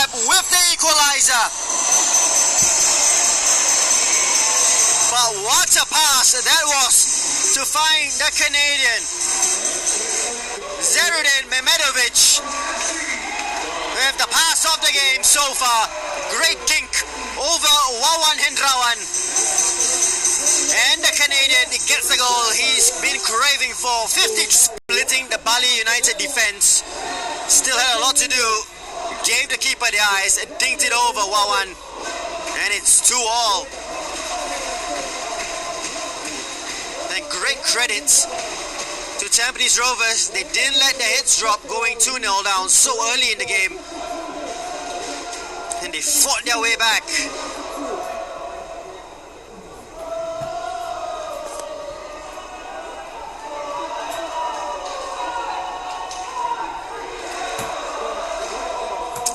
Webb with the equalizer. But what a pass that was to find the Canadian. Zerudin Mehmedovic with the pass of the game so far. Great kink over Wawan Hendrawan. And the Canadian gets the goal he's been craving for. 50 splitting the Bali United defense. Still had a lot to do. Gave the keeper the eyes, dinked it over Wawan. And it's 2-2. And great credits to Tampines Rovers. They didn't let the heads drop going 2-0 down so early in the game. And they fought their way back.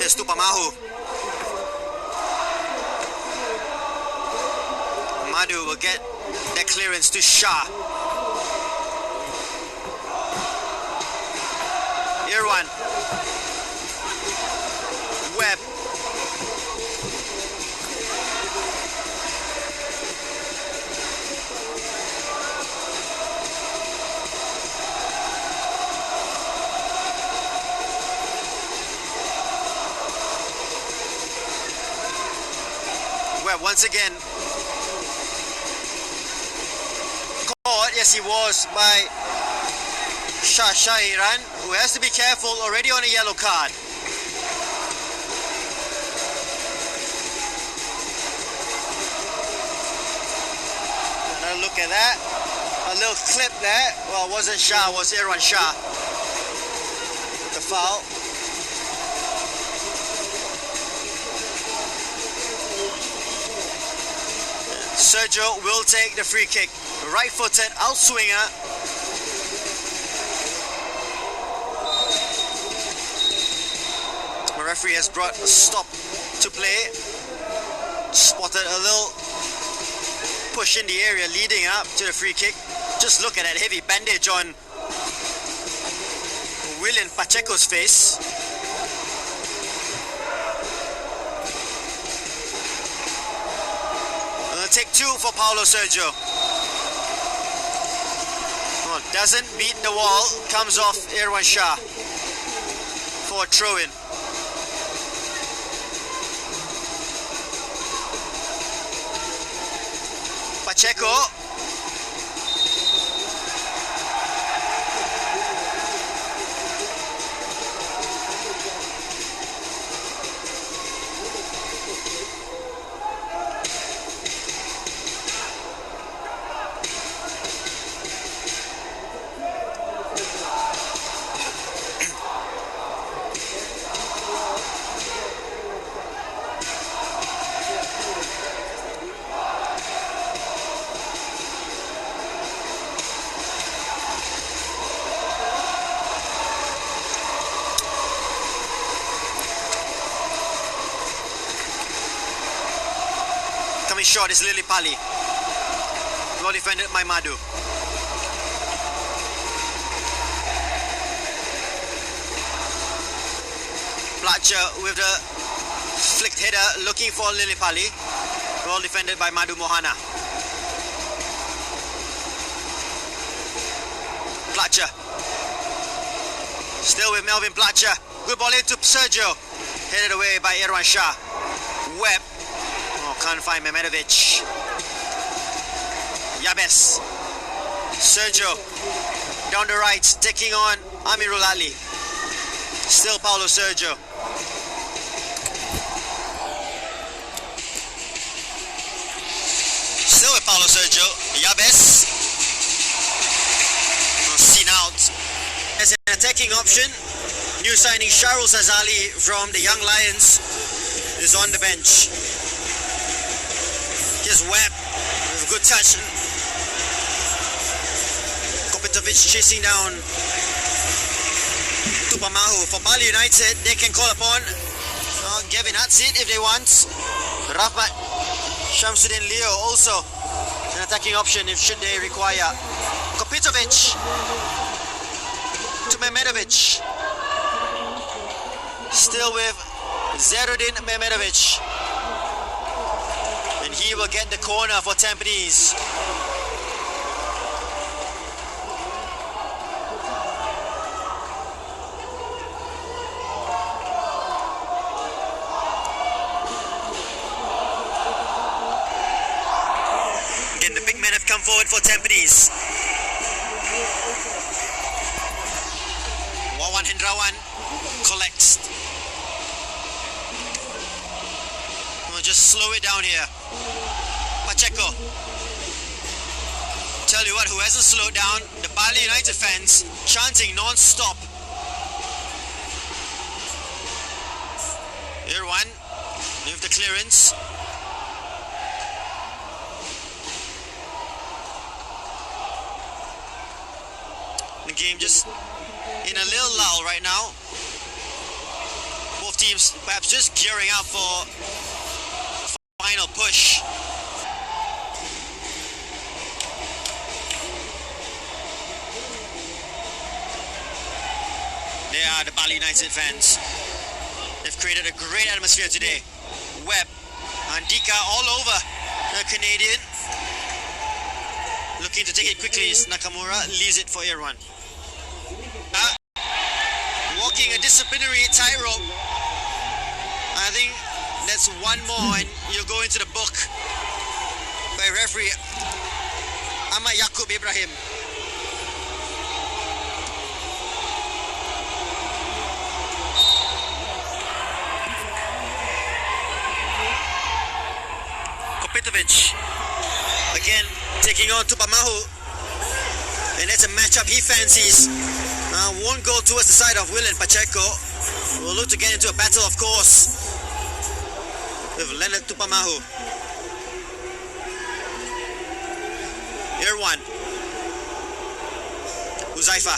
Here's Tupamahu. Madu will get the clearance to Shah. Irwan. Webb. Webb once again. Caught, yes he was, by Shairan, who has to be careful, already on a yellow card. Another look at that. A little clip there. Well, it wasn't Shah, it was Irwan Shah. With the foul. Sergio will take the free kick. Right-footed outswinger. The referee has brought a stop to play. Spotted a little push in the area leading up to the free kick. Just look at that heavy bandage on William Pacheco's face. Take two for Paulo Sergio. Oh, doesn't beat the wall, comes off Irwan Shah for a throw-in. Pacheco. Shot is Lili Pali. Well defended by Madu. Platcher with the flicked header looking for Lili Pali. Well defended by Madu Mohana. Platcher. Still with Melvin Platcher. Good ball into Sergio. Headed away by Irwan Shah. Webb. Can't find Mehmedovic. Yabes. Sergio down the right, taking on Amirul Ali. Still Paulo Sergio. Still with Paulo Sergio. Yabes. Seen out as an attacking option. New signing Sharul Sazali from the Young Lions is on the bench. Here's Webb with a good touch. Kopitovic chasing down Tupamahu. For Bali United, they can call upon Gavin Hatsit if they want. Rahmat Shamsuddin Leo also an attacking option if should they require. Kopitovic to Mehmedovic. Still with Zerudin Mehmedovic. And he will get the corner for Tampines. Again, the big men have come forward for Tampines. Wawan Hendrawan collects. We'll just slow it down here. Pacheco. Tell you what, who hasn't slowed down? The Bali United fans chanting non-stop. Here one, with the clearance. The game just in a little lull right now. Both teams perhaps just gearing up for final push. They are the Bali United fans. They've created a great atmosphere today. Webb, Andika all over the Canadian. Looking to take it quickly. Nakamura leaves it for Irwan. Walking a disciplinary tightrope. I think that's one more and you'll go into the book by referee Ahmad Yaqub Ibrahim. Kopitovic again taking on Tupamahu, and that's a matchup he fancies. Won't go towards the side of Will and Pacheco. We'll look to get into a battle, of course, with Leonard Tupamahu. Irwan. Huzaifa.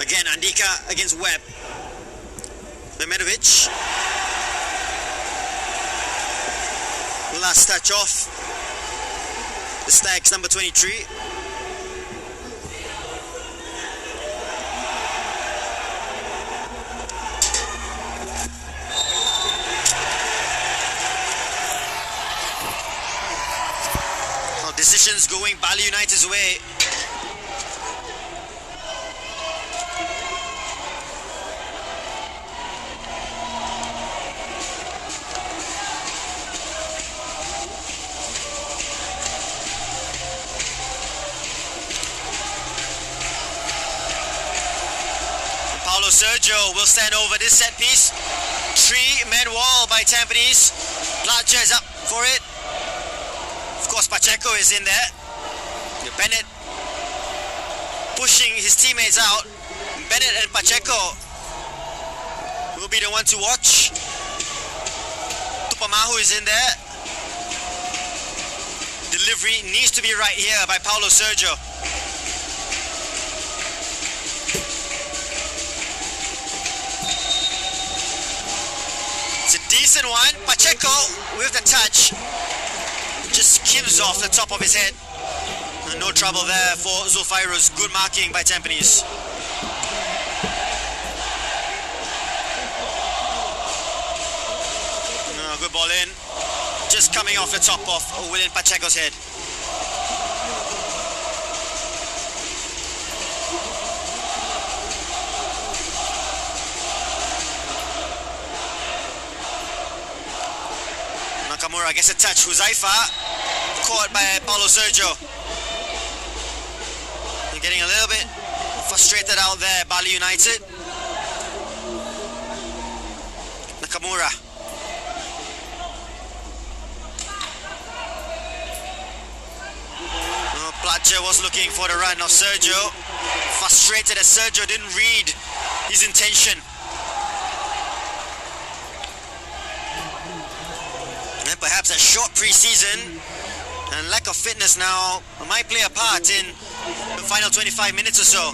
Again, Andika against Webb. Mehmedovic. Last touch off. The Stags, number 23. Decisions going Bali United's way. Paulo Sergio will stand over this set piece. 3-man wall by Tampines. Platja is up for it. Of course, Pacheco is in there. Bennett pushing his teammates out. Bennett and Pacheco will be the one to watch. Tupamahu is in there. Delivery needs to be right here by Paulo Sergio. It's a decent one. Pacheco with the touch. Just skims off the top of his head. No trouble there for Zulfairo's. Good marking by Tampines. No, good ball in. Just coming off the top of William Pacheco's head. Nakamura gets a touch. Huzaifa caught by Paulo Sergio. They're getting a little bit frustrated out there, Bali United. Nakamura. Platja was looking for the run of Sergio. Frustrated as Sergio didn't read his intention. And perhaps a short pre-season and lack of fitness now might play a part in the final 25 minutes or so.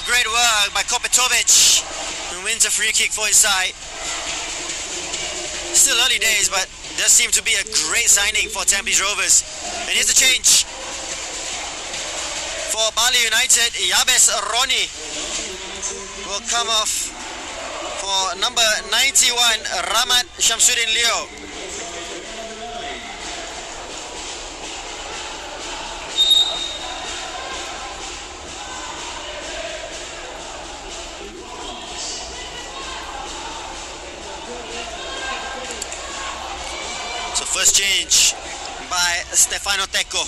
Great work by Kopitovic, who wins a free kick for his side. Still early days, but it does seem to be a great signing for Tampines Rovers. And here's the change. For Bali United, Yabes Roni will come off for number 91, Ramat Shamsuddin Leo. So first change by Stefano Tecco.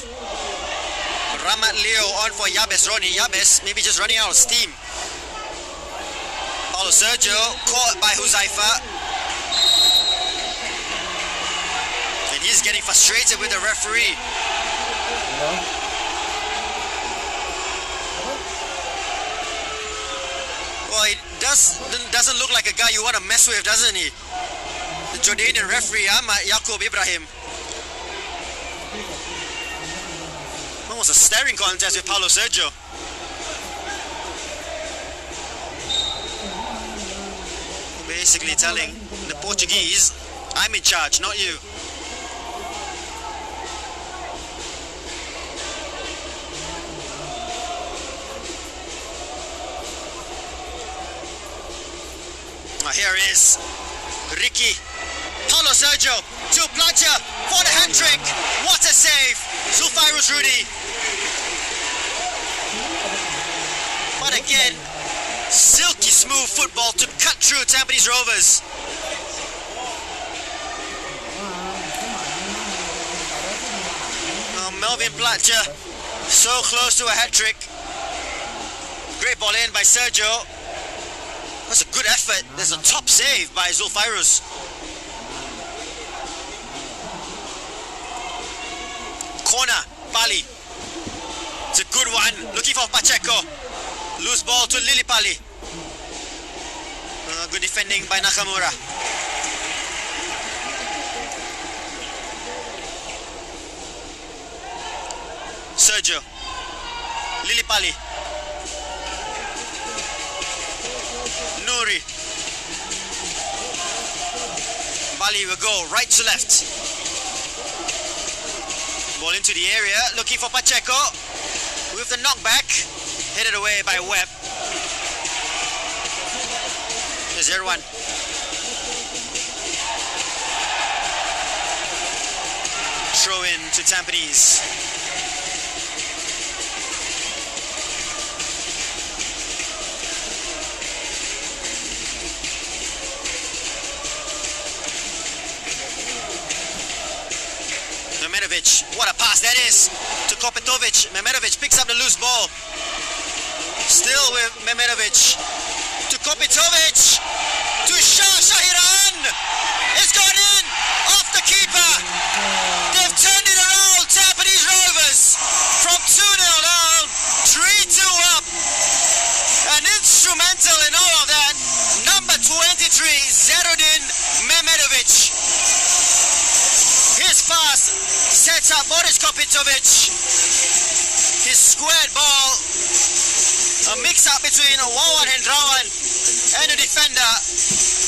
Ramat Leo on for Yabes Roni. Yabes maybe just running out of steam. Paulo Sergio caught by Huzaifa. And he's getting frustrated with the referee. Well, he doesn't look like a guy you want to mess with, doesn't he? The Jordanian referee, Ahmad Yaqub Ibrahim. Almost a staring contest with Paulo Sergio. Basically telling the Portuguese, I'm in charge, not you. Here is Ricky. Paulo Sergio to Placha for the hat-trick. What a save! Zulfairus Rudy. But again, silky smooth football to cut through Tampines Rovers. Melvin Placha, so close to a hat-trick. Great ball in by Sergio. That's a good effort. There's a top save by Zulfairus. Corner, Bali. It's a good one. Looking for Pacheco. Loose ball to Lilipali. Good defending by Nakamura. Sergio. Lilipali. Nuri. Bali will go right to left. Ball into the area, looking for Pacheco. With the knockback, headed away by Webb. There's Erwan. Throw in to Tampines. Mehmetovic, what a pass that is to Kopetovic. Mehmetovic picks up the loose ball. Still with Mehmetovic to Kopetovic to Shahiran. It's gone in off the keeper. They've turned it around. Tampines Rovers from 2-0 down, 3-2 up. And instrumental in all of that, number 23, Zerudin Mehmetovic. His pass sets up Boris Kopetovic. His squared ball, a mix-up between Wawan and Rawan and the defender.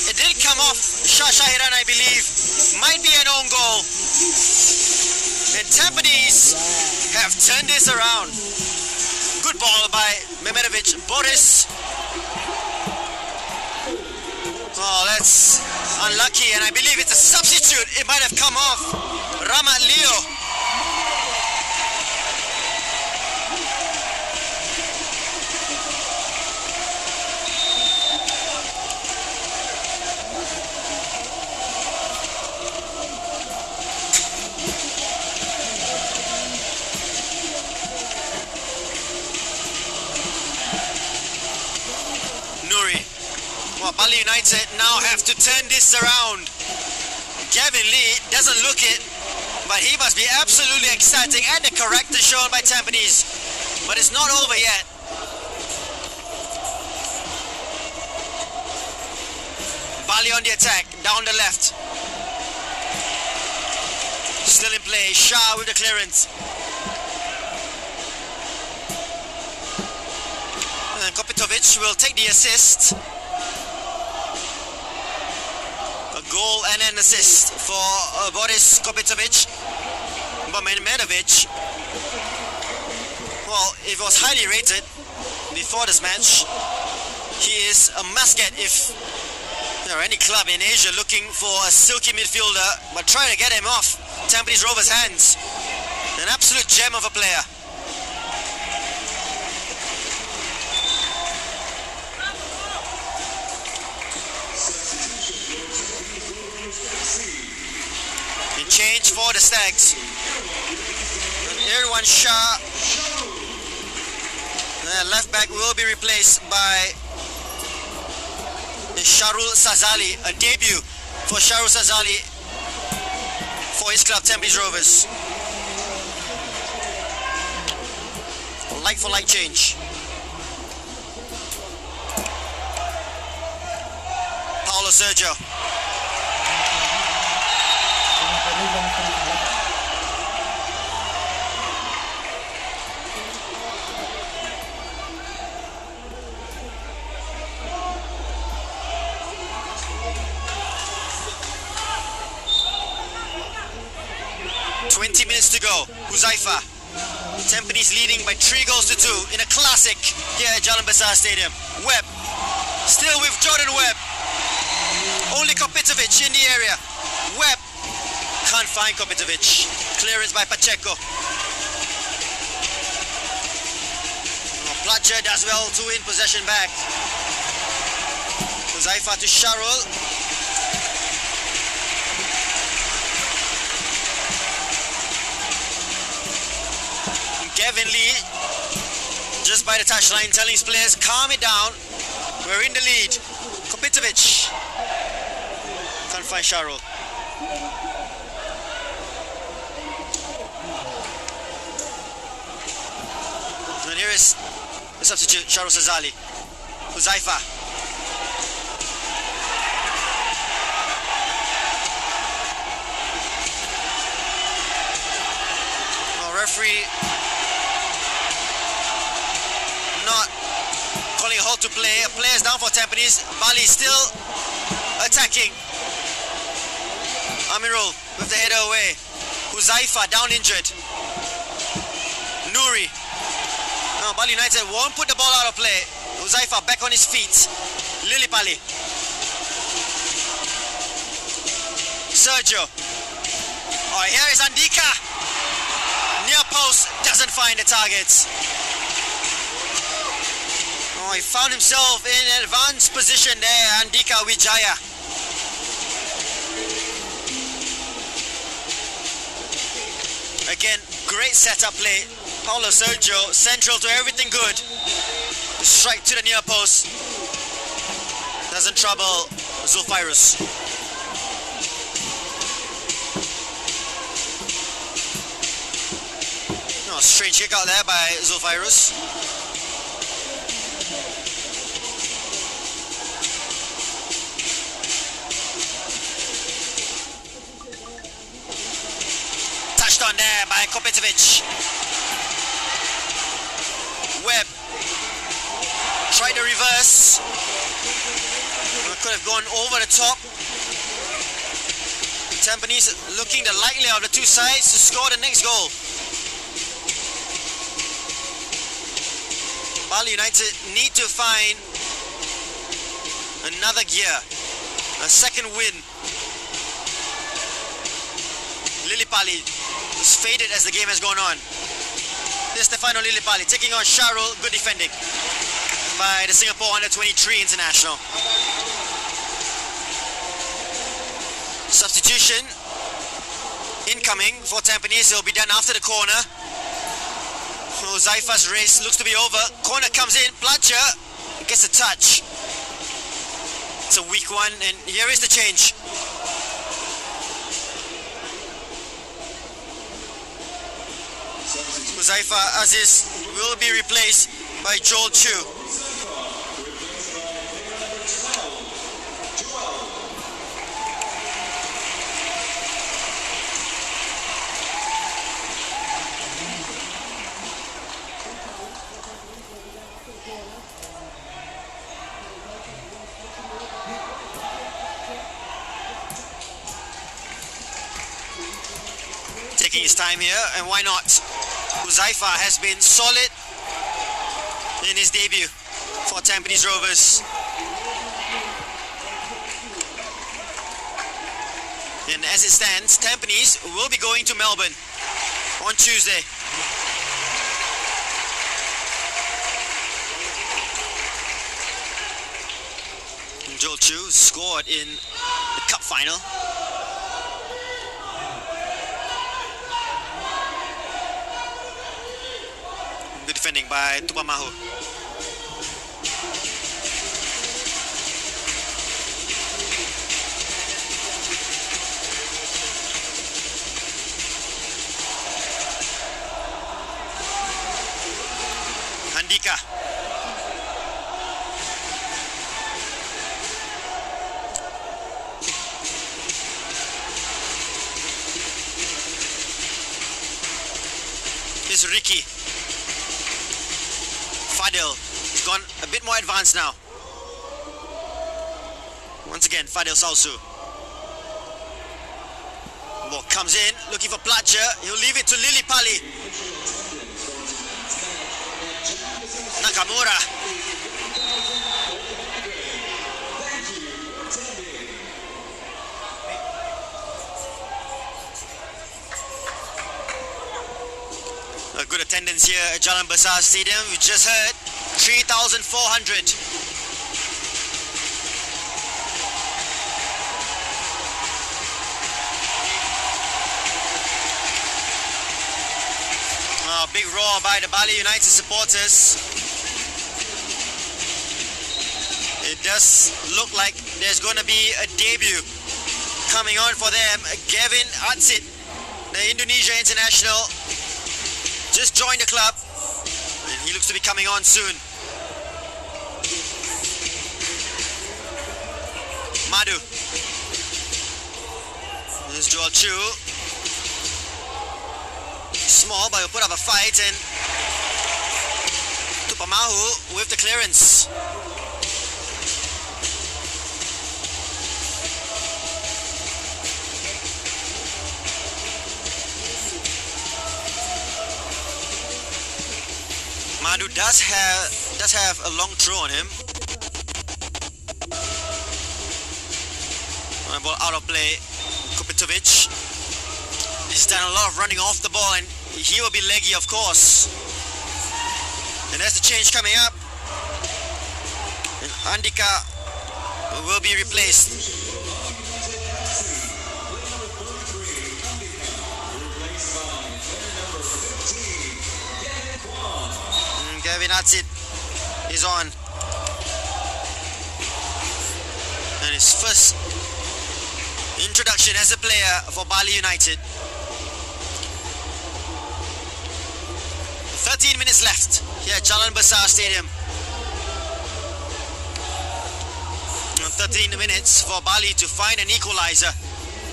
It did come off Shahiran, I believe. Might be an own goal. And Tampines have turned this around. Good ball by Mehmetovic. Boris. Oh, that's unlucky, and I believe it's a substitute. It might have come off Ramat Leo. Bali United now have to turn this around. Gavin Lee doesn't look it, but he must be absolutely ecstatic at the character shown by Tampines. But it's not over yet. Bali on the attack, down the left. Still in play, Shah with the clearance. And Kopetovic will take the assist. goal and an assist for Boris Kopitovic. Menovic, well, it was highly rated before this match. He is a must-get if there are any club in Asia looking for a silky midfielder, but trying to get him off Tampines Rover's hands. An absolute gem of a player. In change for the Stags. Irwan Shah, the left back, will be replaced by Sharul Sazali, a debut for Sharul Sazali for his club Tampines Rovers. Like for like change. Paulo Sergio. 20 minutes to go. Huzaifa. Tampines leading by 3 goals to 2 in a classic here at Jalan Besar Stadium. Webb. Still with Jordan Webb. Only Kopitovic in the area. Webb. Can't find Kopitovic. Clearance by Pacheco. Platcher does well to win possession back. Huzaifa to Sharul. Kevin Lee, just by the touchline, telling his players, calm it down. We're in the lead. Kopitovic. Can't find Sharul. And here is the substitute, Sharul Sazali. Huzaifa. Referee not calling a halt to play. A player is down for Tampines. Bali still attacking. Amirul with the header away. Huzaifa down injured. Nouri. No, Bali United won't put the ball out of play. Huzaifa back on his feet. Lilipali. Sergio. Oh, here is Andika. Near post, doesn't find the targets. Oh, he found himself in an advanced position there, Andika Wijaya. Again, great setup play. Paulo Sergio, central to everything good. The strike to the near post. Doesn't trouble Zulfairus. Strange kick out there by Zulfairus. Touched on there by Kopitovic. Webb tried to reverse. Could have gone over the top. Tampines looking the likelier of the two sides to score the next goal. Bali United need to find another gear, a second win. Lilipali is faded as the game has gone on. Here's Stefano Lilipali taking on Sharul. Good defending by the Singapore Under-23 international. Substitution incoming for Tampines. It will be done after the corner. Huzaifa's race looks to be over. Corner comes in. Platcher gets a touch. It's a weak one, and here is the change. Huzaifa Aziz will be replaced by Joel Chu. taking his time here, and why not? Huzaifa has been solid in his debut for Tampines Rovers. And as it stands, Tampines will be going to Melbourne on Tuesday. Joel Chu scored in the cup final. Good defending by Tupamahu. Handika. Here's Ricky. Fadil has gone a bit more advanced now. Once again, Fadil Salsu. Ball comes in, looking for Platcher. He'll leave it to Lili Pali. Nakamura. A good attendance here at Jalan Besar Stadium. We just heard 3,400. Big roar by the Bali United supporters. It does look like there's going to be a debut coming on for them. Gavin Atsit, the Indonesia international, just joined the club and he looks to be coming on soon. Madu. This is Joel Chu. Small, but he'll put up a fight, and Tupamahu with the clearance. Madu does have a long throw on him. Ball out of play. Kupitovic. He's done a lot of running off the ball, and he will be leggy, of course. And there's the change coming up. And Andika will be replaced. And Gavin Atsit is on. And his first introduction as a player for Bali United. 13 minutes left here at Jalan Besar Stadium. 13 minutes for Bali to find an equalizer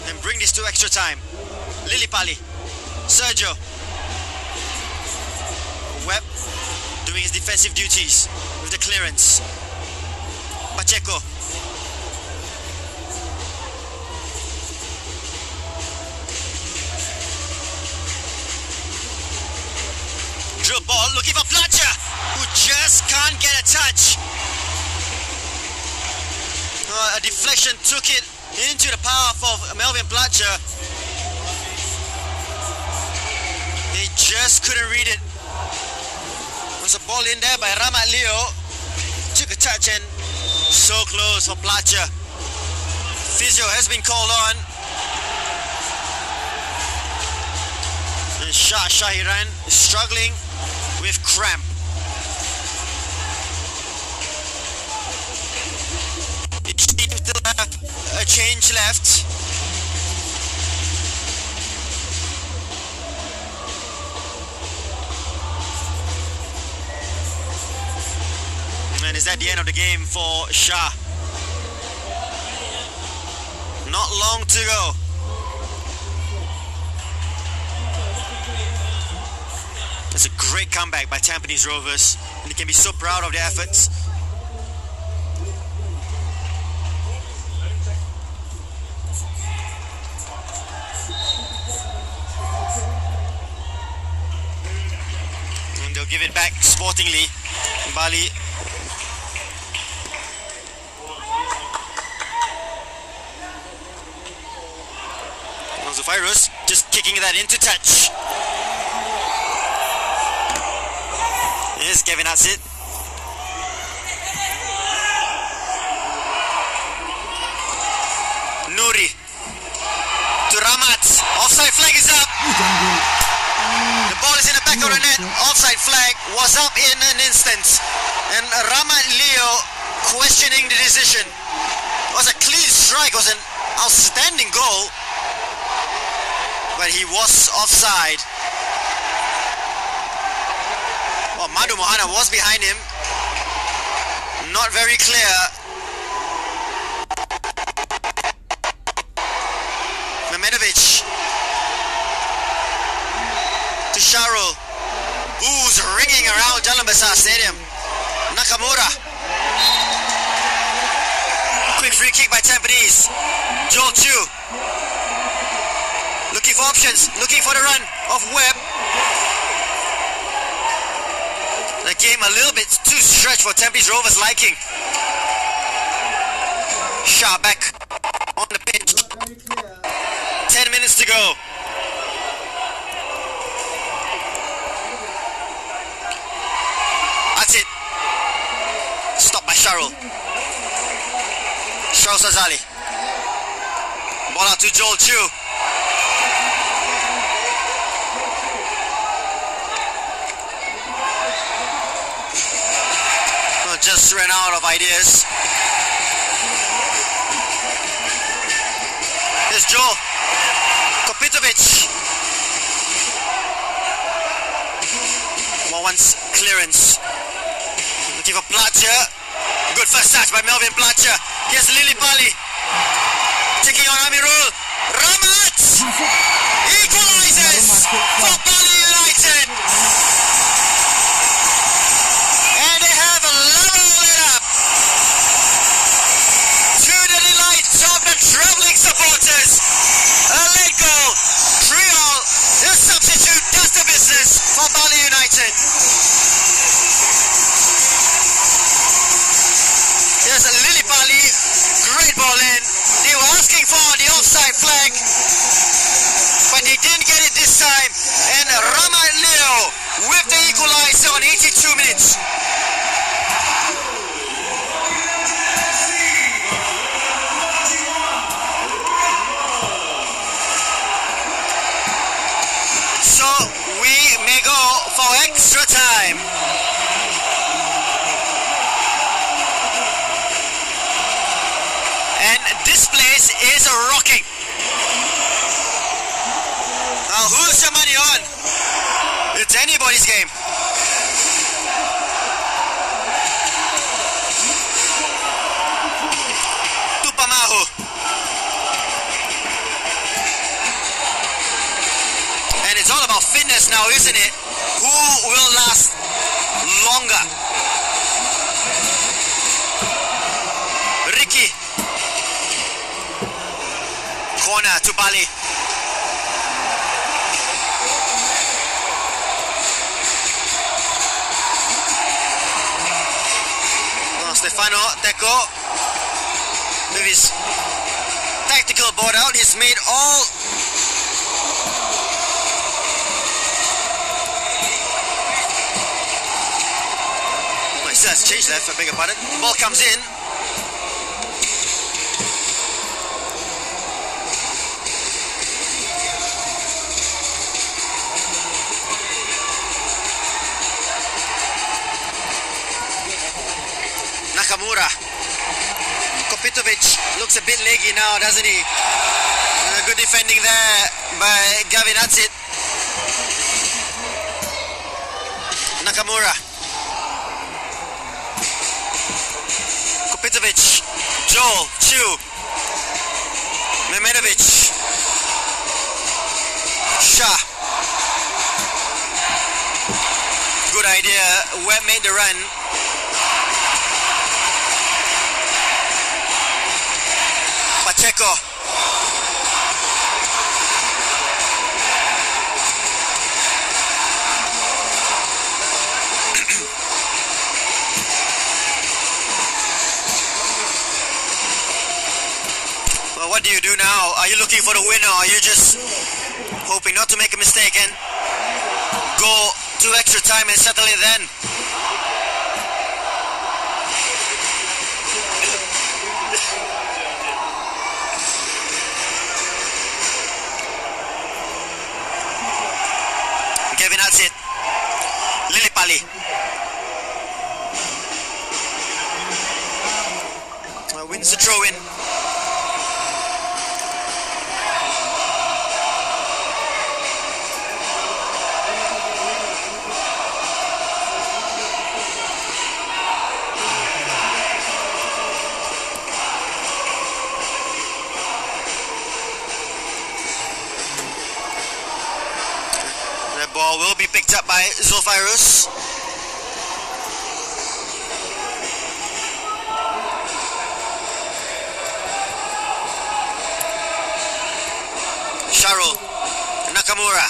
and bring this to extra time. Lilipali, Sergio, Webb doing his defensive duties with the clearance. Pacheco. Drill ball, looking for Platcher, who just can't get a touch. A deflection took it into the path of Melvin Platcher. He just couldn't read it. Was a ball in there by Ramat Leo. Took a touch and so close for Platcher. Physio has been called on. And Shahiran is struggling with cramp. It seems to have a change left. And is that the end of the game for Shah? Not long to go. It's a great comeback by Tampines Rovers, and they can be so proud of their efforts. give it back sportingly. Bali. Zufairus just kicking that into touch. Here's Kevin Atsit. Nuri to Ramat. Offside flag is up. The ball is in the back of the net. Offside flag was up in an instant. And Ramat Leo questioning the decision. It was a clean strike. It was an outstanding goal. But he was offside. Well, Madu Mohana was behind him. Not very clear. Memenovic to Sharul, who's ringing around Jalan Besar Stadium. Nakamura. Quick free kick by Tampines. Joel Chu. Looking for options, looking for the run of Webb. The game a little bit too stretched for Tampines Rover's liking. Shah back on the pitch. 10 minutes to go. That's it. Stopped by Sharul. Sharul Sazali. Ball out to Joel Chu. Just ran out of ideas. Here's Joe Kopitovic. Once clearance. Looking for Platcher. Good first touch by Melvin Platcher. Here's Lili Bali. Taking on Amirul. Ramat equalizes for Bali United. Travelling supporters, a late goal. Triol, the substitute, does the business for Bali United. Here's Lili Bali, great ball in. They were asking for the offside flag, but they didn't get it this time. And Ramat Leo with the equalizer on 82 minutes. We may go for extra time. And this place is rocking. Now who's your money on? It's anybody's game. Tupamahu. It's all about fitness now, isn't it? Who will last longer? Ricky. Corner to Bali. Well, Stefano Teco with his tactical board out. He's made all has changed left, I beg your pardon. Ball comes in. Nakamura. Kopitovic looks a bit leggy now, doesn't he? Good defending there by Gavin Atsit. Nakamura. Kopitovic, Joel, Chu, Memenovic, Shah. Good idea. Webb made the run. Pacheco. What do you do now? Are you looking for the winner, or are you just hoping not to make a mistake and go to extra time and settle it then? Kevin, that's it. Lilipali. Wins the throw-in. The ball will be picked up by Zulfairus. Sharo Nakamura.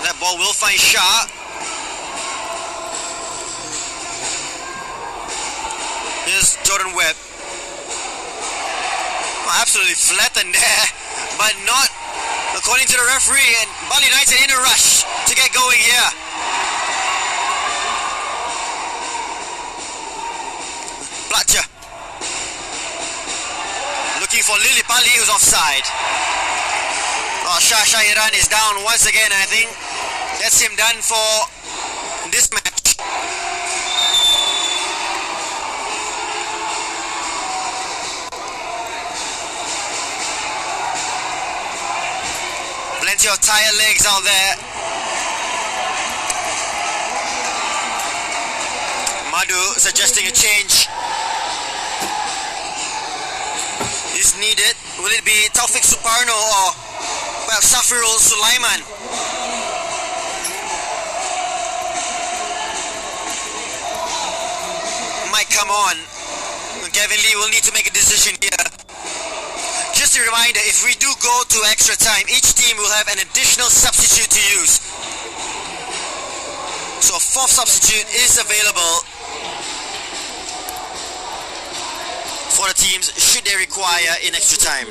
That ball will find Shah. Here's Jordan Webb. Oh, absolutely flattened there, but not according to the referee, and Bali United in a rush to get going here. Platja. Looking for Lilipali, who's offside. Oh, Shah Shahiran is down once again, I think. That's him done for this match. Plenty of tired legs out there. Madhu suggesting a change is needed. Will it be Taufik Suparno or perhaps Safirul Sulaiman? Might come on. Kevin Lee will need to make a decision here. Just a reminder, if we do go to extra time, each team will have an additional substitute to use. So a fourth substitute is available for the teams should they require in extra time.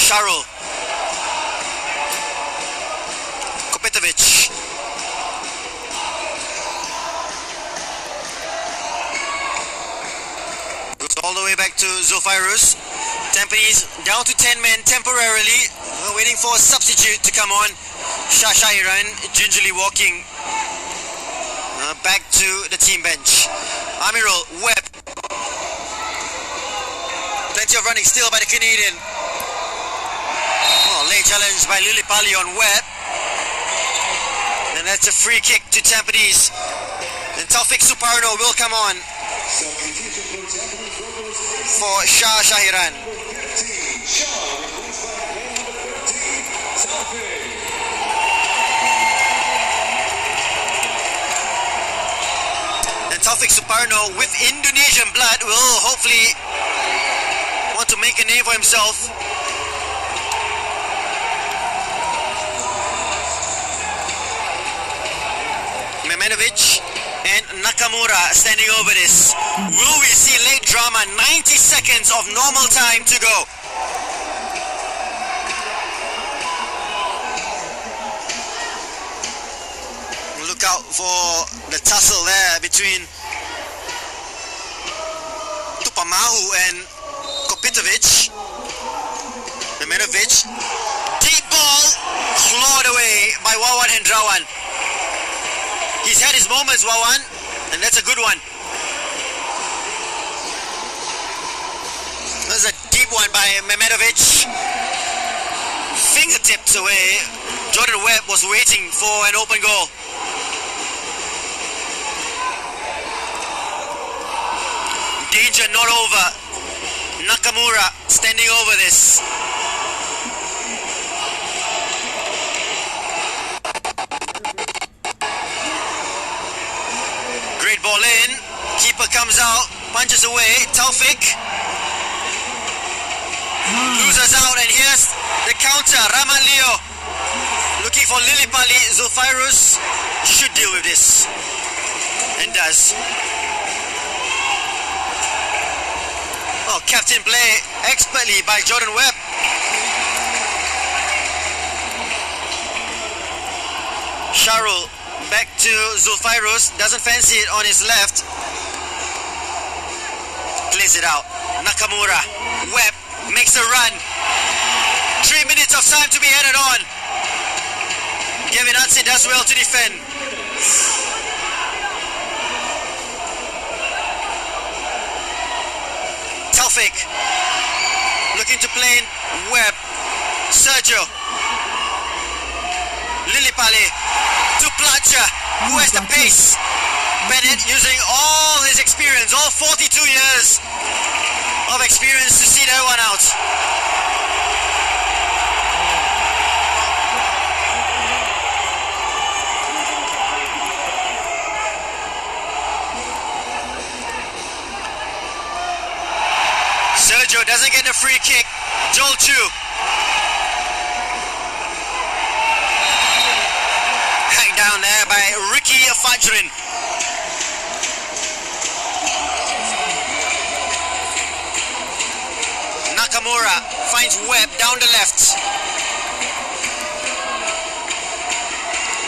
Sharul Kopetovic. Goes all the way back to Zulfairus. Tampines down to 10 men temporarily. We're waiting for a substitute to come on. Shah Shahiran gingerly walking back to the team bench. Amirul Webb. Plenty of running still by the Canadian. Late challenge by Lilipali on Webb. And that's a free kick to Tampines. And Taufik Suparno will come on for Shah Shahiran. And Taufik Suparno, with Indonesian blood, will hopefully want to make a name for himself. Memenovic and Nakamura standing over this. Will we see late drama? 90 seconds of normal time to go. Look out for the tussle there between Tupamahu and Kopetovic. Memenovic. Deep ball clawed away by Wawan Hendrawan. He's had his moments, Wawan, and that's a good one. deep one by Mehmedovic. Fingertips away. Jordan Webb was waiting for an open goal. Danger not over. Nakamura standing over this. Great ball in. Keeper comes out, punches away. Taufik loses out, and here's the counter. Rahman Leo looking for Lillipali. Zulfairus should deal with this, and does. Oh, captain play expertly by Jordan Webb. Sharul back to Zulfairus, doesn't fancy it on his left. Plays it out. Nakamura. Webb makes a run. 3 minutes of time to be added on. Kevin Hudson does well to defend. Taufik looking to play in Webb. Sergio. Lillipali to Placha, who has the pace. Bennett using all his experience, all 42 years of experience to see that one out. Sergio doesn't get the free kick. Joel Chu. Hang down there by Ricky Fajrin. Nakamura finds Webb down the left.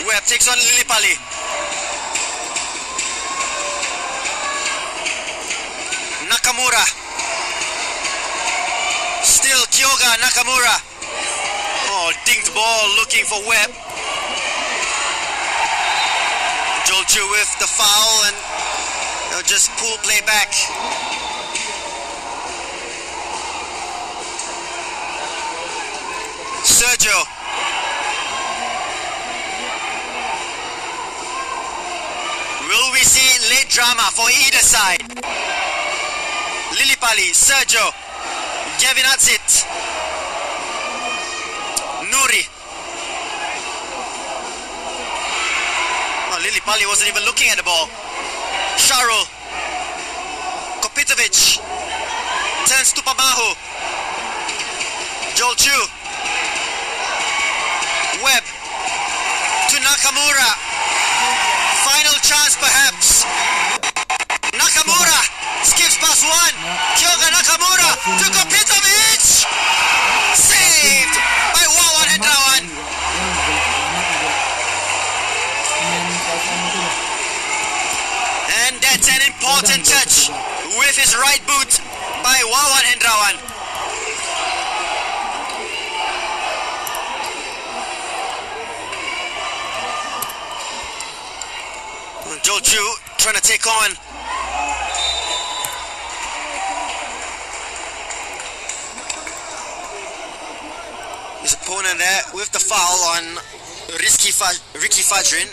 Webb takes on Lillipali. Nakamura. Still Kyoga Nakamura. Oh, dinked ball looking for Webb. Jolchu with the foul, and they'll just pull play back. Sergio. Will we see late drama for either side? Lillipali, Sergio, Giovinazzi, Nuri. Oh, Lillipali wasn't even looking at the ball. Sharul, Kopitovic, turns to Pamahu. Joel Chu. Webb to Nakamura. Final chance perhaps. Nakamura skips past one. Kyoga Nakamura to Kopitovic. Saved by Wawan Hendrawan. And that's an important touch with his right boot by Wawan Hendrawan. Joju trying to take on his opponent there with the foul on Ricky Fajrin.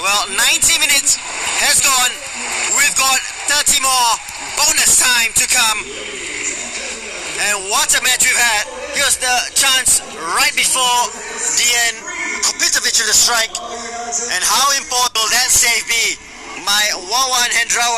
Well, 90 minutes has gone. We've got 30 more bonus time to come. And what a match we've had. Here's the chance right before the end. Kopitovic with the strike. And how important will that save be? My Wawan Hendrawan.